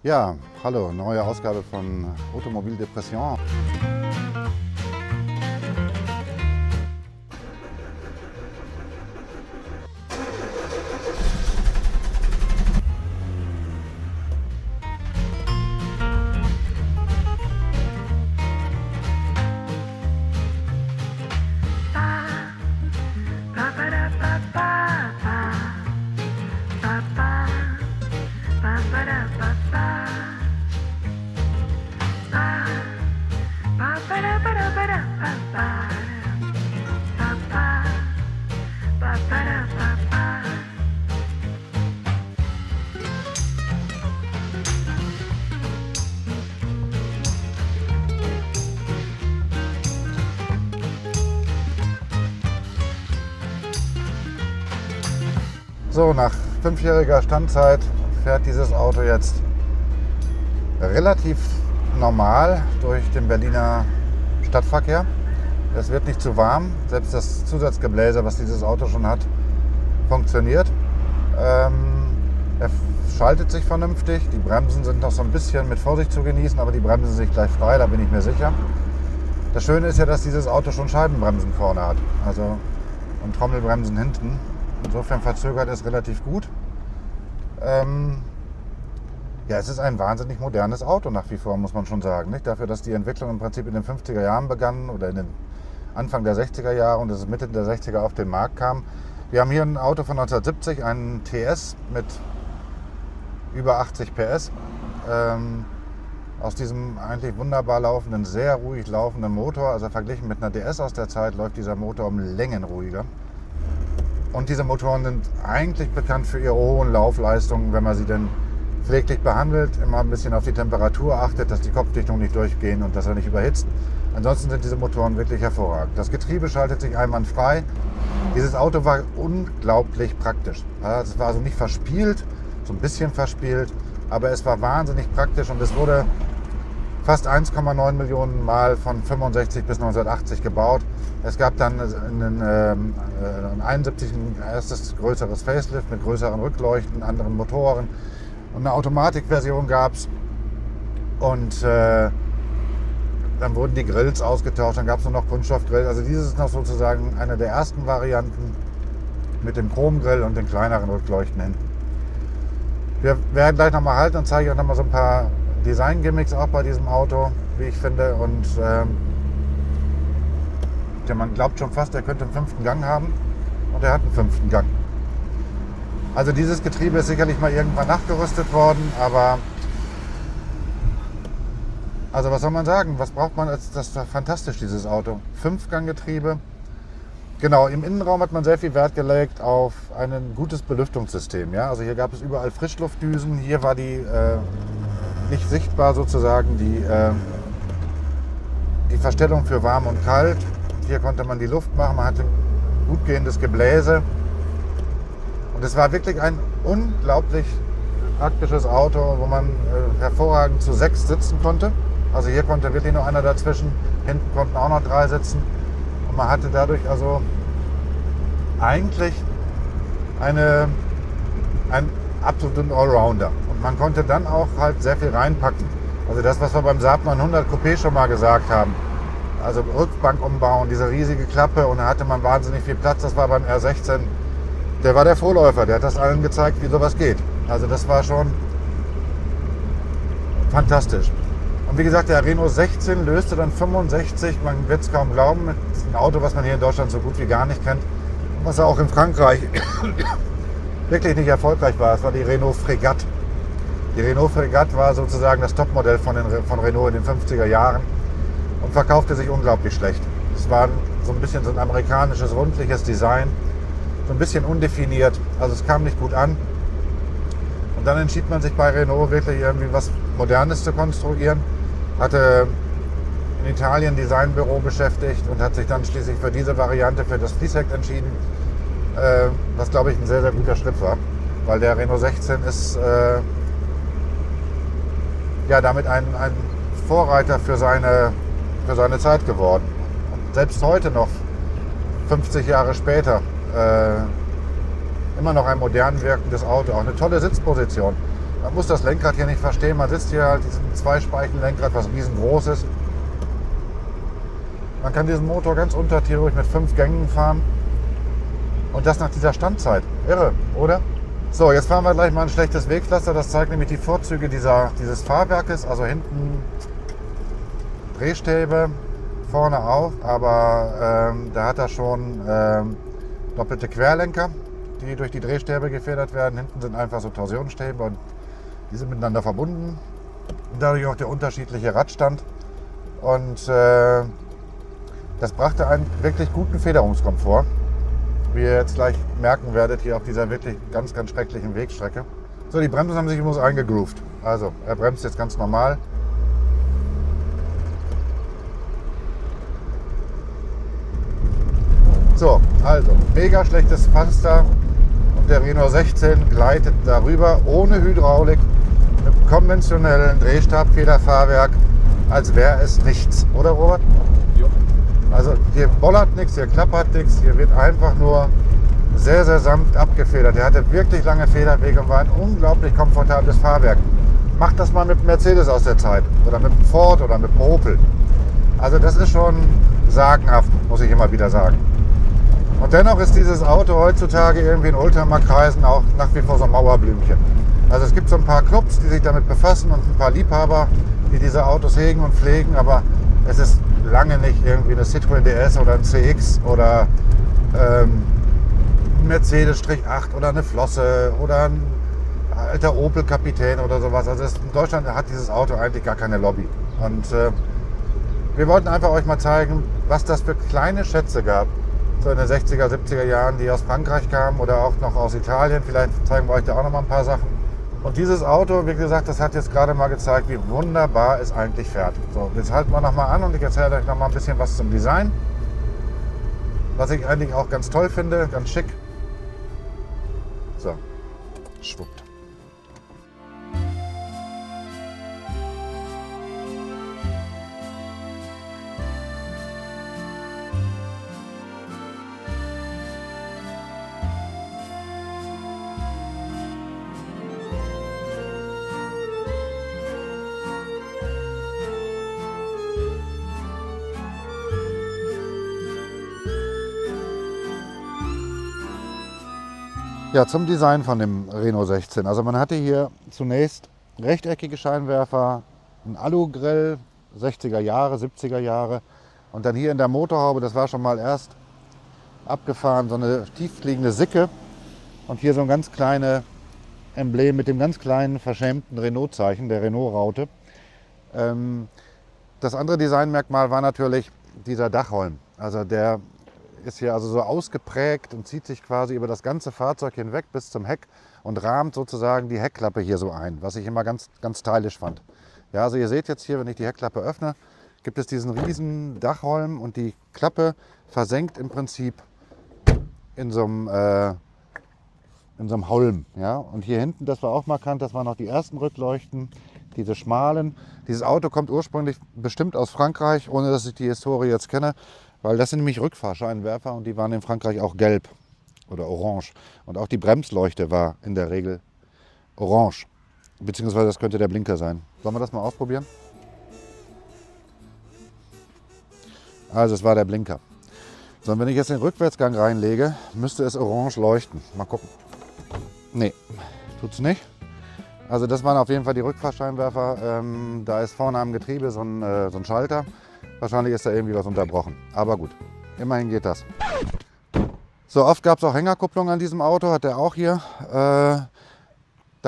Ja, hallo, neue Ausgabe von Automobil Depression. So, nach 5-jähriger Standzeit fährt dieses Auto jetzt relativ normal durch den Berliner Stadtverkehr. Es wird nicht zu warm, selbst das Zusatzgebläse, was dieses Auto schon hat, funktioniert. Er schaltet sich vernünftig, die Bremsen sind noch so ein bisschen mit Vorsicht zu genießen, aber die bremsen sich gleich frei, da bin ich mir sicher. Das Schöne ist ja, dass dieses Auto schon Scheibenbremsen vorne hat, also und Trommelbremsen hinten. Insofern verzögert es relativ gut. Ja, es ist ein wahnsinnig modernes Auto nach wie vor, muss man schon sagen. Nicht? Dafür, dass die Entwicklung im Prinzip in den 50er Jahren begann oder in den Anfang der 60er Jahre und es Mitte der 60er auf den Markt kam. Wir haben hier ein Auto von 1970, einen TS mit über 80 PS. Aus diesem eigentlich wunderbar laufenden, sehr ruhig laufenden Motor, also verglichen mit einer DS aus der Zeit, läuft dieser Motor um Längen ruhiger. Und diese Motoren sind eigentlich bekannt für ihre hohen Laufleistungen, wenn man sie denn pfleglich behandelt, immer ein bisschen auf die Temperatur achtet, dass die Kopfdichtungen nicht durchgehen und dass er nicht überhitzt. Ansonsten sind diese Motoren wirklich hervorragend. Das Getriebe schaltet sich einwandfrei. Dieses Auto war unglaublich praktisch. Es war also nicht verspielt, so ein bisschen verspielt, aber es war wahnsinnig praktisch und es wurde fast 1,9 Millionen Mal von 65 bis 1980 gebaut. Es gab dann in 71 ein erstes größeres Facelift mit größeren Rückleuchten, anderen Motoren und eine Automatikversion gab es. Und dann wurden die Grills ausgetauscht, dann gab es nur noch Kunststoffgrill. Also dieses ist noch sozusagen eine der ersten Varianten mit dem Chromgrill und den kleineren Rückleuchten hinten. Wir werden gleich nochmal halten und zeige euch nochmal so ein paar Design-Gimmicks auch bei diesem Auto, wie ich finde. Und man glaubt schon fast, er könnte einen 5. Gang haben und er hat einen 5. Gang. Also dieses Getriebe ist sicherlich mal irgendwann nachgerüstet worden, aber also was soll man sagen, was braucht man, das war fantastisch, dieses Auto. 5-Gang-Getriebe. Genau, im Innenraum hat man sehr viel Wert gelegt auf ein gutes Belüftungssystem. Ja? Also hier gab es überall Frischluftdüsen, hier war die nicht sichtbar sozusagen die Verstellung für warm und kalt. Hier konnte man die Luft machen, man hatte gut gehendes Gebläse. Und es war wirklich ein unglaublich praktisches Auto, wo man hervorragend zu 6 sitzen konnte. Also hier konnte wirklich nur einer dazwischen, hinten konnten auch noch 3 sitzen. Und man hatte dadurch also eigentlich einen absoluten Allrounder. Und man konnte dann auch halt sehr viel reinpacken. Also das, was wir beim Saab 900 Coupé schon mal gesagt haben. Also Rückbank umbauen, diese riesige Klappe und da hatte man wahnsinnig viel Platz. Das war beim R16, der war der Vorläufer, der hat das allen gezeigt, wie sowas geht. Also das war schon fantastisch. Und wie gesagt, der Renault 16 löste dann 65, man wird es kaum glauben, mit einem Auto, was man hier in Deutschland so gut wie gar nicht kennt. Und was auch in Frankreich wirklich nicht erfolgreich war, es war die Renault Frégate. Die Renault Frégate war sozusagen das Topmodell von Renault in den 50er Jahren und verkaufte sich unglaublich schlecht. Es war so ein bisschen so ein amerikanisches, rundliches Design, so ein bisschen undefiniert, also es kam nicht gut an. Und dann entschied man sich bei Renault wirklich irgendwie was Modernes zu konstruieren, hatte in Italien ein Designbüro beschäftigt und hat sich dann schließlich für diese Variante, für das Fließheck entschieden, was glaube ich ein sehr, sehr guter Schritt war, weil der Renault 16 ist ja damit ein Vorreiter für seine Zeit geworden. Und selbst heute noch, 50 Jahre später, immer noch ein modern wirkendes Auto, auch eine tolle Sitzposition. Man muss das Lenkrad hier nicht verstehen. Man sitzt hier halt diesem Zweispeichen-Lenkrad, was riesengroß ist. Man kann diesen Motor ganz untertierig mit 5 Gängen fahren. Und das nach dieser Standzeit. Irre, oder? So, jetzt fahren wir gleich mal ein schlechtes Wegpflaster. Das zeigt nämlich die Vorzüge dieses Fahrwerkes. Also hinten Drehstäbe, vorne auch. Aber da hat er schon doppelte Querlenker, die durch die Drehstäbe gefedert werden. Hinten sind einfach so Torsionsstäbe und die sind miteinander verbunden. Dadurch auch der unterschiedliche Radstand. Und das brachte einen wirklich guten Federungskomfort, wie ihr jetzt gleich merken werdet, hier auf dieser wirklich ganz, ganz schrecklichen Wegstrecke. So, die Bremsen haben sich übrigens eingegroovt. Also, er bremst jetzt ganz normal. So, also, mega schlechtes Pflaster und der Renault 16 gleitet darüber ohne Hydraulik mit einem konventionellen Drehstabfederfahrwerk, als wäre es nichts, oder Robert? Jo. Also hier bollert nichts, hier klappert nichts, hier wird einfach nur sehr, sehr sanft abgefedert. Der hatte wirklich lange Federwege und war ein unglaublich komfortables Fahrwerk. Macht das mal mit Mercedes aus der Zeit oder mit Ford oder mit Opel. Also das ist schon sagenhaft, muss ich immer wieder sagen. Und dennoch ist dieses Auto heutzutage irgendwie in Oldtimer-Kreisen auch nach wie vor so ein Mauerblümchen. Also es gibt so ein paar Clubs, die sich damit befassen und ein paar Liebhaber, die diese Autos hegen und pflegen, aber es ist lange nicht irgendwie eine Citroën DS oder ein CX oder ein Mercedes-8 oder eine Flosse oder ein alter Opel-Kapitän oder sowas. Also in Deutschland hat dieses Auto eigentlich gar keine Lobby. Und wir wollten einfach euch mal zeigen, was das für kleine Schätze gab, so in den 60er, 70er Jahren, die aus Frankreich kamen oder auch noch aus Italien. Vielleicht zeigen wir euch da auch noch mal ein paar Sachen. Und dieses Auto, wie gesagt, das hat jetzt gerade mal gezeigt, wie wunderbar es eigentlich fährt. So, jetzt halten wir noch mal an und ich erzähle euch noch mal ein bisschen was zum Design. Was ich eigentlich auch ganz toll finde, ganz schick. So, schwuppt. Ja, zum Design von dem Renault 16. Also man hatte hier zunächst rechteckige Scheinwerfer, ein Alugrill, 60er Jahre, 70er Jahre. Und dann hier in der Motorhaube, das war schon mal erst abgefahren, so eine tieffliegende Sicke. Und hier so ein ganz kleines Emblem mit dem ganz kleinen verschämten Renault-Zeichen, der Renault-Raute. Das andere Designmerkmal war natürlich dieser Dachholm. Also der ist hier also so ausgeprägt und zieht sich quasi über das ganze Fahrzeug hinweg bis zum Heck und rahmt sozusagen die Heckklappe hier so ein, was ich immer ganz, ganz stylisch fand. Ja, also ihr seht jetzt hier, wenn ich die Heckklappe öffne, gibt es diesen riesen Dachholm und die Klappe versenkt im Prinzip in so einem Holm. Ja? Und hier hinten, das war auch markant, das waren noch die ersten Rückleuchten, diese schmalen. Dieses Auto kommt ursprünglich bestimmt aus Frankreich, ohne dass ich die Historie jetzt kenne. Weil das sind nämlich Rückfahrscheinwerfer und die waren in Frankreich auch gelb oder orange. Und auch die Bremsleuchte war in der Regel orange. Beziehungsweise das könnte der Blinker sein. Sollen wir das mal ausprobieren? Also es war der Blinker. So, und wenn ich jetzt den Rückwärtsgang reinlege, müsste es orange leuchten. Mal gucken. Nee, tut's nicht. Also das waren auf jeden Fall die Rückfahrscheinwerfer. Da ist vorne am Getriebe so ein Schalter. Wahrscheinlich ist da irgendwie was unterbrochen. Aber gut, immerhin geht das. So, oft gab es auch Hängerkupplung an diesem Auto, hat er auch hier. Da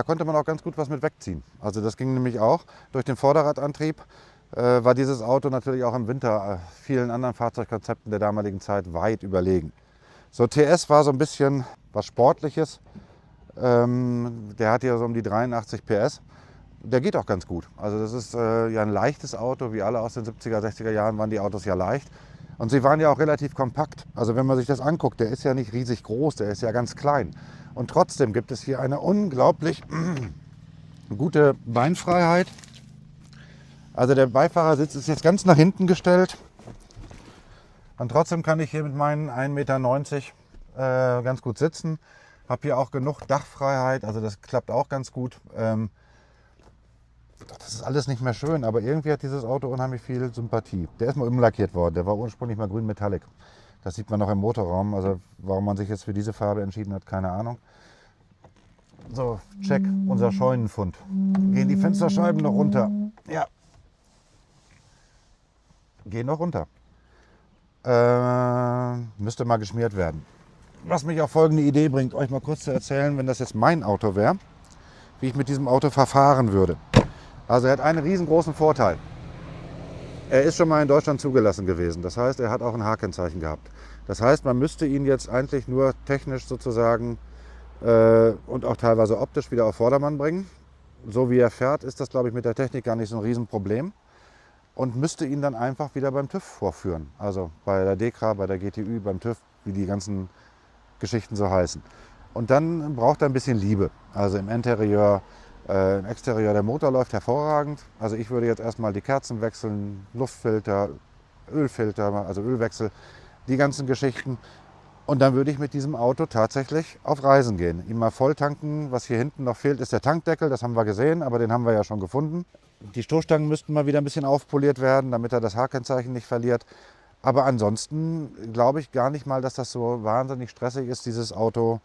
konnte man auch ganz gut was mit wegziehen. Also das ging nämlich auch. Durch den Vorderradantrieb war dieses Auto natürlich auch im Winter vielen anderen Fahrzeugkonzepten der damaligen Zeit weit überlegen. So, TS war so ein bisschen was Sportliches. Der hat hier so um die 83 PS. Der geht auch ganz gut. Also das ist ja ein leichtes Auto, wie alle aus den 70er, 60er Jahren waren die Autos ja leicht. Und sie waren ja auch relativ kompakt. Also wenn man sich das anguckt, der ist ja nicht riesig groß, der ist ja ganz klein. Und trotzdem gibt es hier eine unglaublich gute Beinfreiheit. Also der Beifahrersitz ist jetzt ganz nach hinten gestellt. Und trotzdem kann ich hier mit meinen 1,90 Meter ganz gut sitzen. Habe hier auch genug Dachfreiheit, also das klappt auch ganz gut. das ist alles nicht mehr schön, aber irgendwie hat dieses Auto unheimlich viel Sympathie. Der ist mal umlackiert worden, der war ursprünglich mal grün Metallic. Das sieht man noch im Motorraum, also warum man sich jetzt für diese Farbe entschieden hat, keine Ahnung. So, check, unser Scheunenfund. Gehen die Fensterscheiben noch runter? Ja. Gehen noch runter. Müsste mal geschmiert werden. Was mich auf folgende Idee bringt, euch mal kurz zu erzählen, wenn das jetzt mein Auto wäre, wie ich mit diesem Auto verfahren würde. Also er hat einen riesengroßen Vorteil. Er ist schon mal in Deutschland zugelassen gewesen. Das heißt, er hat auch ein H-Kennzeichen gehabt. Das heißt, man müsste ihn jetzt eigentlich nur technisch sozusagen und auch teilweise optisch wieder auf Vordermann bringen. So wie er fährt, ist das, glaube ich, mit der Technik gar nicht so ein Riesenproblem. Und müsste ihn dann einfach wieder beim TÜV vorführen. Also bei der DEKRA, bei der GTÜ, beim TÜV, wie die ganzen Geschichten so heißen. Und dann braucht er ein bisschen Liebe. Also im Interieur, im Exterieur, der Motor läuft hervorragend. Also ich würde jetzt erstmal die Kerzen wechseln, Luftfilter, Ölfilter, also Ölwechsel, die ganzen Geschichten. Und dann würde ich mit diesem Auto tatsächlich auf Reisen gehen. Ihn mal voll tanken. Was hier hinten noch fehlt, ist der Tankdeckel. Das haben wir gesehen, aber den haben wir ja schon gefunden. Die Stoßstangen müssten mal wieder ein bisschen aufpoliert werden, damit er das H-Kennzeichen nicht verliert. Aber ansonsten glaube ich gar nicht mal, dass das so wahnsinnig stressig ist, dieses Auto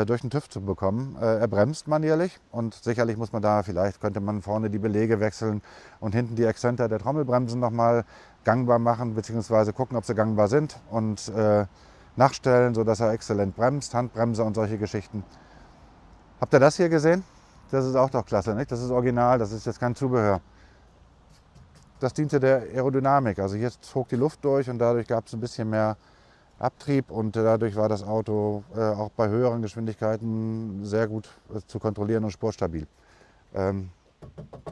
durch den TÜV zu bekommen. Er bremst manierlich und sicherlich muss man da, vielleicht könnte man vorne die Belege wechseln und hinten die Exzenter der Trommelbremsen nochmal gangbar machen, beziehungsweise gucken, ob sie gangbar sind und nachstellen, sodass er exzellent bremst, Handbremse und solche Geschichten. Habt ihr das hier gesehen? Das ist auch doch klasse, nicht? Das ist original, das ist jetzt kein Zubehör. Das diente der Aerodynamik. Also hier zog die Luft durch und dadurch gab es ein bisschen mehr Abtrieb und dadurch war das Auto auch bei höheren Geschwindigkeiten sehr gut zu kontrollieren und sportstabil.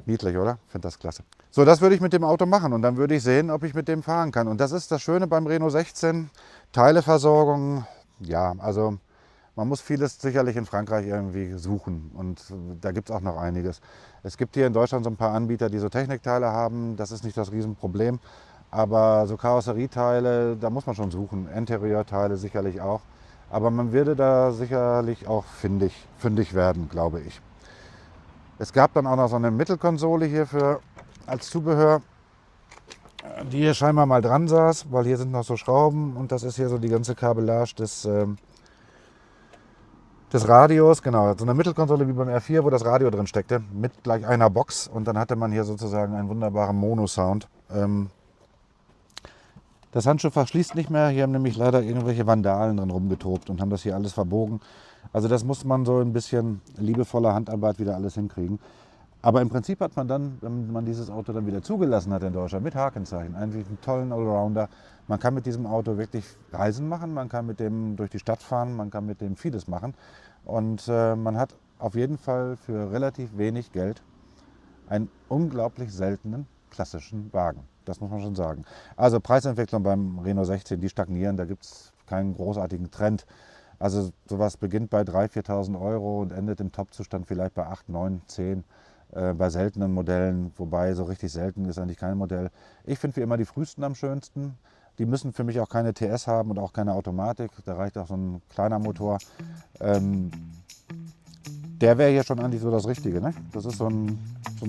Niedlich, oder? Ich finde das klasse. So, das würde ich mit dem Auto machen und dann würde ich sehen, ob ich mit dem fahren kann. Und das ist das Schöne beim Renault 16. Teileversorgung, ja, also man muss vieles sicherlich in Frankreich irgendwie suchen und da gibt es auch noch einiges. Es gibt hier in Deutschland so ein paar Anbieter, die so Technikteile haben, das ist nicht das Riesenproblem. Aber so Karosserieteile, da muss man schon suchen, Interieurteile sicherlich auch. Aber man würde da sicherlich auch fündig werden, glaube ich. Es gab dann auch noch so eine Mittelkonsole hier als Zubehör, die hier scheinbar mal dran saß, weil hier sind noch so Schrauben und das ist hier so die ganze Kabellage des Radios, genau, so eine Mittelkonsole wie beim R4, wo das Radio drin steckte, mit gleich einer Box und dann hatte man hier sozusagen einen wunderbaren Mono-Sound. Das Handschuhfach schließt nicht mehr, hier haben nämlich leider irgendwelche Vandalen drin rumgetobt und haben das hier alles verbogen. Also das muss man so ein bisschen liebevoller Handarbeit wieder alles hinkriegen. Aber im Prinzip hat man dann, wenn man dieses Auto dann wieder zugelassen hat in Deutschland, mit H-Kennzeichen, eigentlich einen tollen Allrounder. Man kann mit diesem Auto wirklich Reisen machen, man kann mit dem durch die Stadt fahren, man kann mit dem vieles machen. Und man hat auf jeden Fall für relativ wenig Geld einen unglaublich seltenen klassischen Wagen. Das muss man schon sagen. Also Preisentwicklung beim Renault 16, die stagnieren, da gibt es keinen großartigen Trend. Also sowas beginnt bei 3.000, 4.000 Euro und endet im Topzustand vielleicht bei 8, 9, 10. Bei seltenen Modellen, wobei so richtig selten ist eigentlich kein Modell. Ich finde wie immer die frühesten am schönsten. Die müssen für mich auch keine TS haben und auch keine Automatik. Da reicht auch so ein kleiner Motor. Der wäre hier schon eigentlich so das Richtige. Ne? Das ist so ein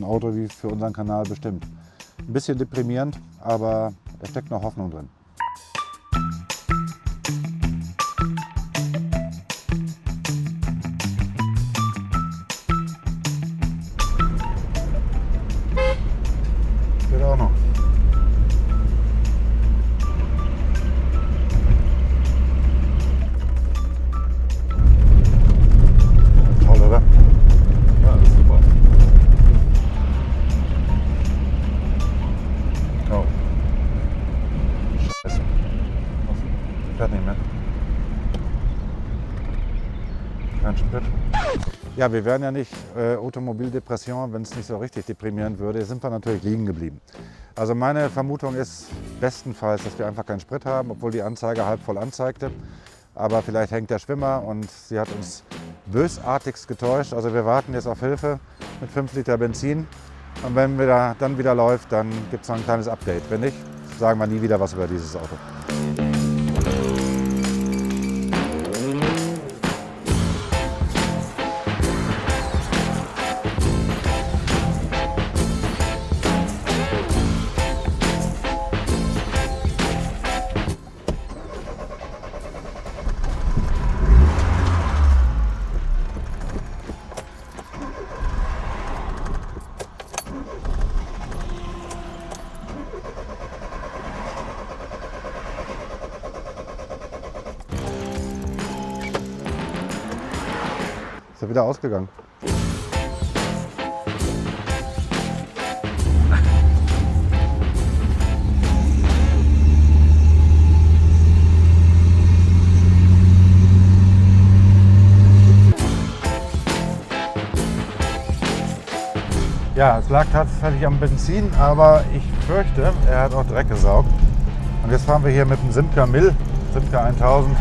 Auto wie für unseren Kanal bestimmt. Ein bisschen deprimierend, aber da steckt noch Hoffnung drin. Geht auch noch. Toll, oder? Ja, das ist super. Oh. Scheiße. Fährt nicht mehr. Kein Sprit. Ja, wir wären ja nicht Automobildepression, wenn es nicht so richtig deprimierend würde. Sind wir natürlich liegen geblieben. Also meine Vermutung ist bestenfalls, dass wir einfach keinen Sprit haben, obwohl die Anzeige halb voll anzeigte. Aber vielleicht hängt der Schwimmer und sie hat uns bösartigst getäuscht. Also wir warten jetzt auf Hilfe mit 5 Liter Benzin. Und wenn dann wieder läuft, dann gibt es noch ein kleines Update. Wenn nicht, sagen wir nie wieder was über dieses Auto. er wieder ausgegangen. Ja, es lag tatsächlich am Benzin, aber ich fürchte, er hat auch Dreck gesaugt. Und jetzt fahren wir hier mit dem Simca Mill, Simca 1000,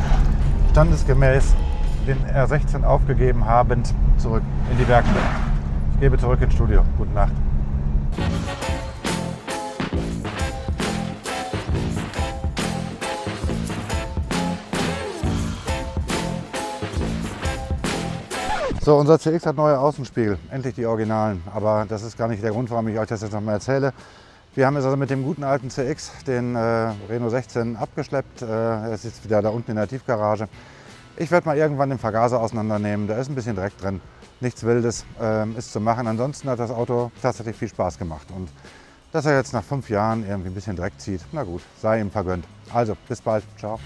standesgemäß den R16 aufgegeben habend zurück in die Werkstatt. Ich gebe zurück ins Studio. Gute Nacht. So, unser CX hat neue Außenspiegel, endlich die Originalen, aber das ist gar nicht der Grund, warum ich euch das jetzt nochmal erzähle. Wir haben jetzt also mit dem guten alten CX den Renault 16 abgeschleppt, er ist jetzt wieder da unten in der Tiefgarage. Ich werde mal irgendwann den Vergaser auseinandernehmen, da ist ein bisschen Dreck drin, nichts Wildes ist zu machen. Ansonsten hat das Auto tatsächlich viel Spaß gemacht und dass er jetzt nach 5 Jahren irgendwie ein bisschen Dreck zieht, na gut, sei ihm vergönnt. Also, bis bald, ciao.